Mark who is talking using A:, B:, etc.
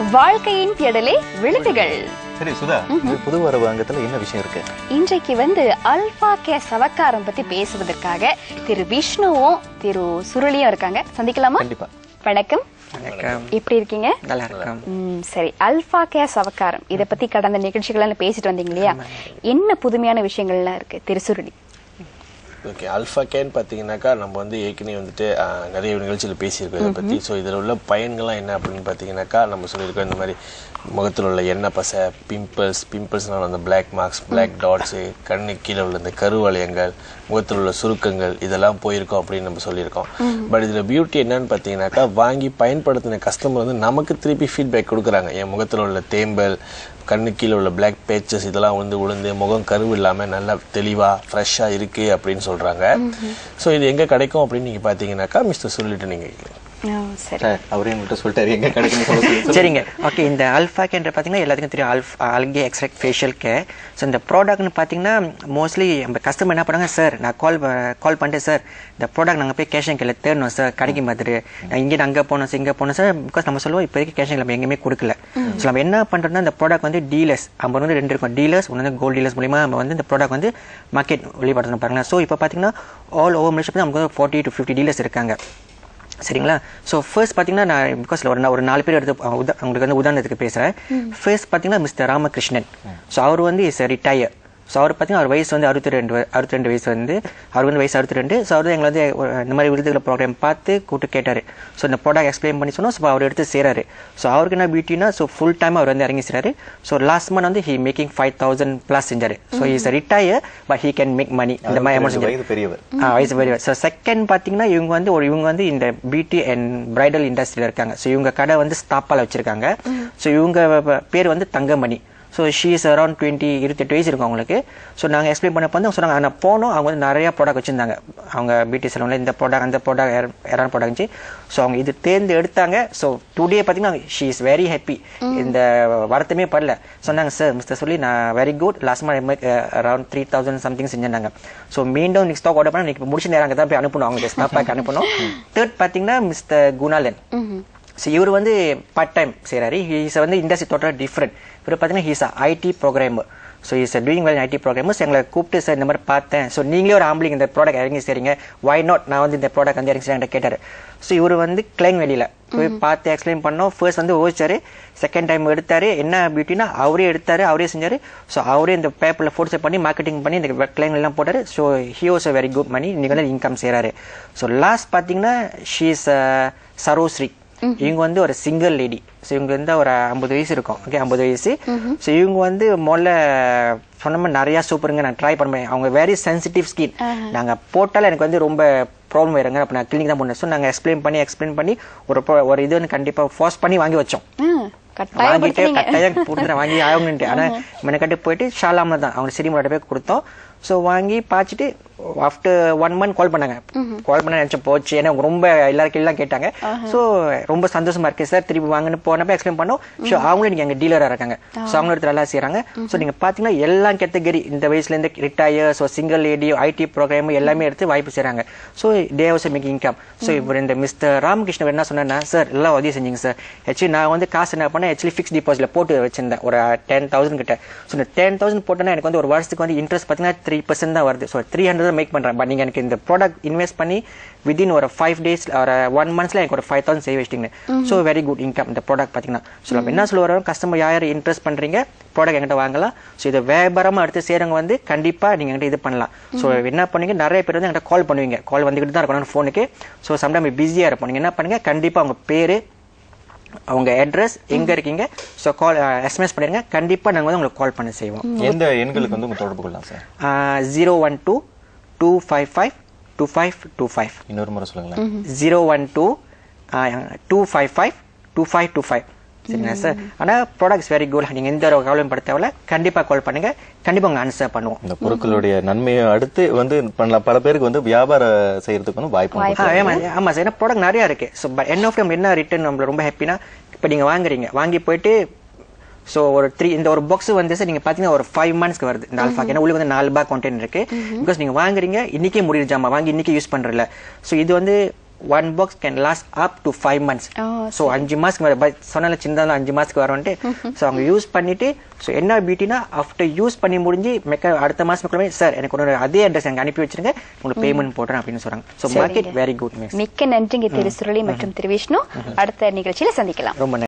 A: வாழ்க்கையின் தேடலே விழுதுகள்.
B: சரி சுதா, புது வரவு அங்கத்துல என்ன விஷயம் இருக்கு?
A: இன்றைக்கு அல்பா கே சவக்காரம் பத்தி பேசுவதற்காக திரு விஷ்ணுவும் திரு சுருளியும் இருக்காங்க. சந்திக்கலாமா?
B: கண்டிப்பா.
A: வணக்கம். எப்படி இருக்கீங்க?
C: நல்லா இருக்கேன்.
A: சரி, அல்பா கே சவக்காரம் இத பத்தி கடந்த நிகழ்ச்சிகள் பேசிட்டு வந்தீங்க இல்லையா? என்ன புதுமையான விஷயங்கள்லாம் இருக்கு திரு சுருளி?
D: ஓகே, அல்ஃபா கேன் பார்த்தீங்கன்னாக்கா நம்ம வந்து ஏற்கனவே வந்துட்டு நிறைய நிகழ்ச்சியில் பேசியிருக்கோம் இதை பற்றி. ஸோ இதில் உள்ள பயன்கள்லாம் என்ன அப்படின்னு பார்த்தீங்கன்னாக்கா நம்ம சொல்லியிருக்கோம், இந்த மாதிரி முகத்தில் உள்ள எண்ணெய் பசை, பிம்பிள்ஸ்னால அந்த பிளாக் மார்க்ஸ், பிளாக் டாட்ஸு, கண்ணு கீழே உள்ள இந்த கருவளையங்கள், முகத்தில் உள்ள சுருக்கங்கள் இதெல்லாம் போயிருக்கோம் அப்படின்னு நம்ம சொல்லியிருக்கோம். பட் இதில் பியூட்டி என்னன்னு பார்த்தீங்கன்னாக்கா வாங்கி பயன்படுத்தின கஸ்டமர் வந்து நமக்கு திருப்பி ஃபீட்பேக் கொடுக்குறாங்க. என் முகத்தில் உள்ள தேம்பல், கண்ணு கீழே உள்ள பிளாக் பேச்சஸ் இதெல்லாம் வந்து உளுந்து முகம் கருவு இல்லாமல் நல்லா தெளிவாக ஃப்ரெஷ்ஷாக இருக்குது அப்படின்னு சொல்கிறாங்க. ஸோ இது எங்கே கிடைக்கும் அப்படின்னு நீங்கள் பார்த்தீங்கன்னாக்கா மிஸ்டர் சொல்லிட்டு நீங்கள்
B: அவரே எங்கள்கிட்ட சொல்லிட்டாரு எங்க கிடைக்கும்.
C: சரிங்க, ஓகே. இந்த அல்ஃபா கேன்ற பார்த்தீங்கன்னா எல்லாத்துக்கும் தெரியும், அல்கே எக்ஸ்ட்ராக்ட் ஃபேஷியல் கேர். ஸோ இந்த ப்ராடக்ட்னு பார்த்தீங்கன்னா மோஸ்ட்லி நம்ம கஸ்டமர் என்ன பண்ணுறாங்க, சார் நான் கால் பண்ணிட்டு சார் இந்த ப்ராடக்ட் நாங்கள் போய் கேஷ் அண்ட் கேரில் தேடணும் சார், கிடைக்க மாதிரி நான் இங்கே அங்கே போனோம் சார், இங்கே போனோம் சார். பிகாஸ் நம்ம சொல்லுவோம் இப்போதைக்கு கேஷ் அண்ட் நம்ம எங்கேயுமே கொடுக்கல. ஸோ நம்ம என்ன பண்ணுறோம்னா இந்த ப்ராடக்ட் வந்து டீலர்ஸ், நம்ம வந்து 2 இருக்கும், டீலர்ஸ் ஒன்று வந்து கோல்டு டீலர்ஸ் மூலிமா நம்ம வந்து இந்த ப்ராடக்ட் வந்து மார்க்கெட் வெளிப்படுத்தணும் பாருங்களேன். ஸோ இப்போ பார்த்தீங்கன்னா ஆல் ஓவர் மலேசியா நமக்கு வந்து 40 to 50 டீலர்ஸ் இருக்காங்க. சரிங்களா? ஸோ ஃபர்ஸ்ட் பார்த்தீங்கன்னா நான் பிகாஸ் ஒரு 4 பேர் எடுத்து உங்களுக்கு வந்து உதாரணத்துக்கு பேசுகிறேன். ஃபர்ஸ்ட் பார்த்தீங்கன்னா மிஸ்டர் ராமகிருஷ்ணன். ஸோ அவர் வந்து இஸ் ரிட்டையர். ஸோ அவர் பார்த்தீங்கன்னா அவர் வயசு வந்து 62 வயசு வந்து அவர் வந்து வயசு 62. ஸோ அவர் எங்களை வந்து இந்த மாதிரி விருதுகளை ப்ரோக்ராம் பார்த்து கூப்பிட்டு கேட்டார். ஸோ இந்த ப்ராடக்ட் எக்ஸ்பிளைன் பண்ணி சொன்னோம். ஸோ அவர் எடுத்து செய்கிறாரு. ஸோ அவருக்கு என்ன பியூட்டினா, ஸோ ஃபுல் டைம் அவர் வந்து இறங்கி செய்கிறாரு. ஸோ லாஸ்ட் மந்த் வந்து ஹி மேக்கிங் 5,000+ செஞ்சார். So is retire but he can make money. இந்த மாதிரி அமௌண்ட் செஞ்சார். வயசு பெரியவர். ஸோ செகண்ட் பார்த்தீங்கன்னா இவங்க வந்து இந்த பியூட்டி அண்ட் பிரைடல் இண்டஸ்ட்ரியில் இருக்காங்க. ஸோ இவங்க கடை வந்து ஸ்டாப்பால் வச்சிருக்காங்க. ஸோ இவங்க பேர் வந்து Thangamani. So she is around 28 வயசு இருக்கும் அவங்களுக்கு. ஸோ நாங்கள் எக்ஸ்பிளைன் பண்ணப்போ வந்து சொன்னாங்க, நான் போனோம், அவங்க வந்து நிறையா ப்ராடக்ட் வச்சுருந்தாங்க. அவங்க பியூட்டி சலூனில் இந்த ப்ராடக்ட் அந்த ப்ராடக்ட் யாரான ப்ராடக்ட் இருந்துச்சு. ஸோ அவங்க இது தேர்ந்து எடுத்தாங்க. ஸோ டுடே பார்த்தீங்கன்னா ஷீ இஸ் வெரி ஹாப்பி. இந்த வருத்தமே படல. சொன்னாங்க, சார் மிஸ்டர் சொல்லி நான் very good, last month around 3,000 something செஞ்சாங்க. ஸோ மீண்டும் நீங்கள் ஸ்டாக் ஆர்டர் பண்ணால் நீங்கள் முடிச்சு நேரம் அங்கே தான் போய் அனுப்பணும், அவங்க ஸ்டாப் பேக் அனுப்பணும். தேர்ட் பார்த்தீங்கன்னா மிஸ்டர் குணாலன். ஸோ இவர் வந்து பார்ட் டைம் செய்கிறாரு. ஹீஸ் வந்து இண்டஸ்ட்ரி டோட்டலாக டிஃப்ரெண்ட். இவர் பார்த்தீங்கன்னா he's IT programmer. So is doing well IT programmers. எங்களை கூப்பிட்டு சார் இந்த மாதிரி பார்த்தேன், ஸோ நீங்களே ஒரு ஆம்பளைங்க இந்த ப்ராடக்ட் இறங்கி செய்றீங்க, வை நாட் நான் வந்து இந்த ப்ராடக்ட் வந்து இறங்கி செய்யறேன் கேட்டார். ஸோ இவர் வந்து கிளைங் வெளியில் போய் பார்த்து எக்ஸ்பிளைன் பண்ணோம். ஃபர்ஸ்ட் வந்து ஓடிச்சாரு, செகண்ட் டைம் எடுத்தாரு. என்ன பியூட்டினா அவரே எடுத்தாரு, அவரே செஞ்சாரு. ஸோ அவரே இந்த பேப்பரில் ஃபோட்டோஸ் பண்ணி மார்க்கெட்டிங் பண்ணி இந்த கிளைங் எல்லாம் போட்டாரு. So he was a very good money. இன்னைக்கு வந்து இன்கம் செய்கிறாரு. ஸோ லாஸ்ட் பார்த்தீங்கன்னா ஷீ இஸ் சரோஸ்ரீ. இவங்க வந்து ஒரு சிங்கிள் லேடி. ஸோ இவங்க வந்து ஒரு 50 வயசு இருக்கும். ஓகே, 50 வயசு. ஸோ இவங்க வந்து முதல்ல சொன்ன மாதிரி நிறையா சூப்பருங்க நான் ட்ரை பண்ணுவேன். அவங்க வெரி சென்சிட்டிவ் ஸ்கின். நாங்கள் போட்டாலும் எனக்கு வந்து ரொம்ப ப்ராப்ளம் வருங்க. அப்போ நான் கிளினிக் தான் போனேன். ஸோ நாங்கள் எக்ஸ்பிளைன் பண்ணி ஒரு இது வந்து கண்டிப்பாக ஃபோர்ஸ் பண்ணி வாங்கி வச்சோம். வாங்கிட்டு கட்டாயம் கொடுத்துறேன், வாங்கி ஆகணுன்ட்டு. ஆனால் மெனக்கட்டு போயிட்டு ஷாலாமில் தான் அவங்க சிறிமோட போய் கொடுத்தோம். ஸோ வாங்கி பார்த்துட்டு ஆஃப்டர் 1 month கால் பண்ணாங்க. கால் பண்ண நினைச்ச போச்சு, ஏன்னா ரொம்ப எல்லாருக்கும் கேட்டாங்க. ஸோ ரொம்ப சந்தோஷமா இருக்கு சார், திருப்பி வாங்கன்னு போனப்ப எக்ஸ்பிளைன் பண்ணோம். ஸோ அவங்களும் நீங்க எங்க டீலரா இருக்காங்க. ஸோ அவங்க எடுத்து நல்லா செய்யறாங்க. ஸோ நீங்க பாத்தீங்கன்னா எல்லா கேட்டகரி இந்த வயசுல இருந்து retire, so single lady, IT program எல்லாமே எடுத்து வாய்ப்பு செய்யறாங்க. So they also make income. So இப்போ இந்த மிஸ்டர் ராமகிருஷ்ணன் என்ன சொன்னா, சார் எல்லாம் உதவி செஞ்சீங்க சார். ஆக்சுவலி நான் வந்து காசு என்ன பண்ணேன், ஆக்சுவலி ஃபிக்ஸ் டிபாசிட்ல போட்டு வச்சிருந்தேன் ஒரு 10,000 கிட்ட. ஸோ இந்த 10,000 போட்டோன்னா எனக்கு வந்து ஒரு வருஷத்துக்கு வந்து இன்ட்ரெஸ்ட் பார்த்தீங்கன்னா 3% தான் வருது. ஸோ 300 மேக் பண்றேன். பட் நீங்க எனக்கு இந்த ப்ராடக்ட் இன்வெஸ்ட் பண்ணி வித்தின் ஒரு 5 days ஒரு 1 monthல எனக்கு ஒரு 5,000 சேவ் வச்சிட்டீங்க. ஸோ வெரி குட் இன்கம் இந்த ப்ராடக்ட் பார்த்தீங்கன்னா. ஸோ நம்ம என்ன சொல்ல வரோம், கஸ்டமர் யார் இன்ட்ரெஸ்ட் பண்றீங்க ப்ராடக்ட் என்கிட்ட வாங்கலாம். ஸோ இதை வியாபாரமா எடுத்து செய்றவங்க வந்து கண்டிப்பா நீங்க என்கிட்ட இது பண்ணலாம். ஸோ என்ன பண்ணுவீங்க, நிறைய பேர் வந்து என்கிட்ட கால் பண்ணுவீங்க, கால் வந்துகிட்டு தான் இருக்கணும் ஃபோனுக்கு. ஸோ சம்டைம் பிஸியா இருப்போம். நீங்க என்ன பண்ணுங்க, கண்டிப்பா உங்க பேரு, அவங்க அட்ரஸ், எங்க இருக்கீங்க, ஸோ கால் எஸ்எம்எஸ் பண்ணிருங்க. கண்டிப்பா நாங்கள் வந்து உங்களுக்கு கால் பண்ண செய்வோம்.
B: எந்த எண்களுக்கு வந்து உங்க தொடர்பு கொள்ளலாம் சார்?
C: 012-255-2525.
B: இன்னொரு முறை சொல்லுங்களேன்.
C: 012-255-2525. சரிங்களா சார்? ஆனால் ப்ராடக்ட்ஸ் வெரி குட். நீங்கள் எந்த ஒரு கவலையும் பட தேவையில்ல, கண்டிப்பாக கால் பண்ணுங்க, கண்டிப்பாக உங்க ஆன்சர் பண்ணுவோம்.
B: இந்த பொருட்களுடைய நன்மையை அடுத்து வந்து பண்ணலாம். பல பேருக்கு வந்து வியாபாரம் செய்யறதுக்கு வந்து வாய்ப்பு.
C: ஆமா சார், ஏன்னா ப்ராடக்ட் நிறைய இருக்கு. ஸோ என்ன ஆஃப் என்ன ரிட்டர்ன் நம்மள ரொம்ப ஹாப்பினா, இப்போ நீங்க வாங்குறீங்க, வாங்கி போயிட்டு ஸோ ஒரு இந்த ஒரு பாக்ஸ் வந்து சார் நீங்க பாத்தீங்கன்னா ஒரு 5 monthsக்கு வருது இந்த ஆல்ஃபா. ஏன்னா உள்ள வந்து 4 பாக் கண்டென்ட் இருக்கு. பிகாஸ் நீங்க வாங்குறீங்க, இன்னைக்கே முடிஞ்சாமா வாங்கி இன்னைக்கு யூஸ் பண்றல. ஸோ இது வந்து one box can last up to 5 months. So 5 மாசத்துக்கு சொன்னால சின்னதால 5 மாசத்துக்கு வரவன்ட்டு ஸோ அவங்க யூஸ் பண்ணிட்டு ஸோ என்ன பியூட்டினா ஆஃப்டர் யூஸ் பண்ணி முடிஞ்சு அடுத்த மாசம் சார் எனக்கு ஒரு அதே அட்ரஸ் எனக்கு அனுப்பி வச்சிருங்க உங்களுக்கு பேமெண்ட் போடுறேன் அப்படின்னு சொல்றாங்க. So market very good.
A: மிக்க நன்றிங்க திரு சுரளி மற்றும் திரு விஷ்ணு. அடுத்த நிகழ்ச்சியில சந்திக்கலாம்.
C: ரொம்ப நன்றி.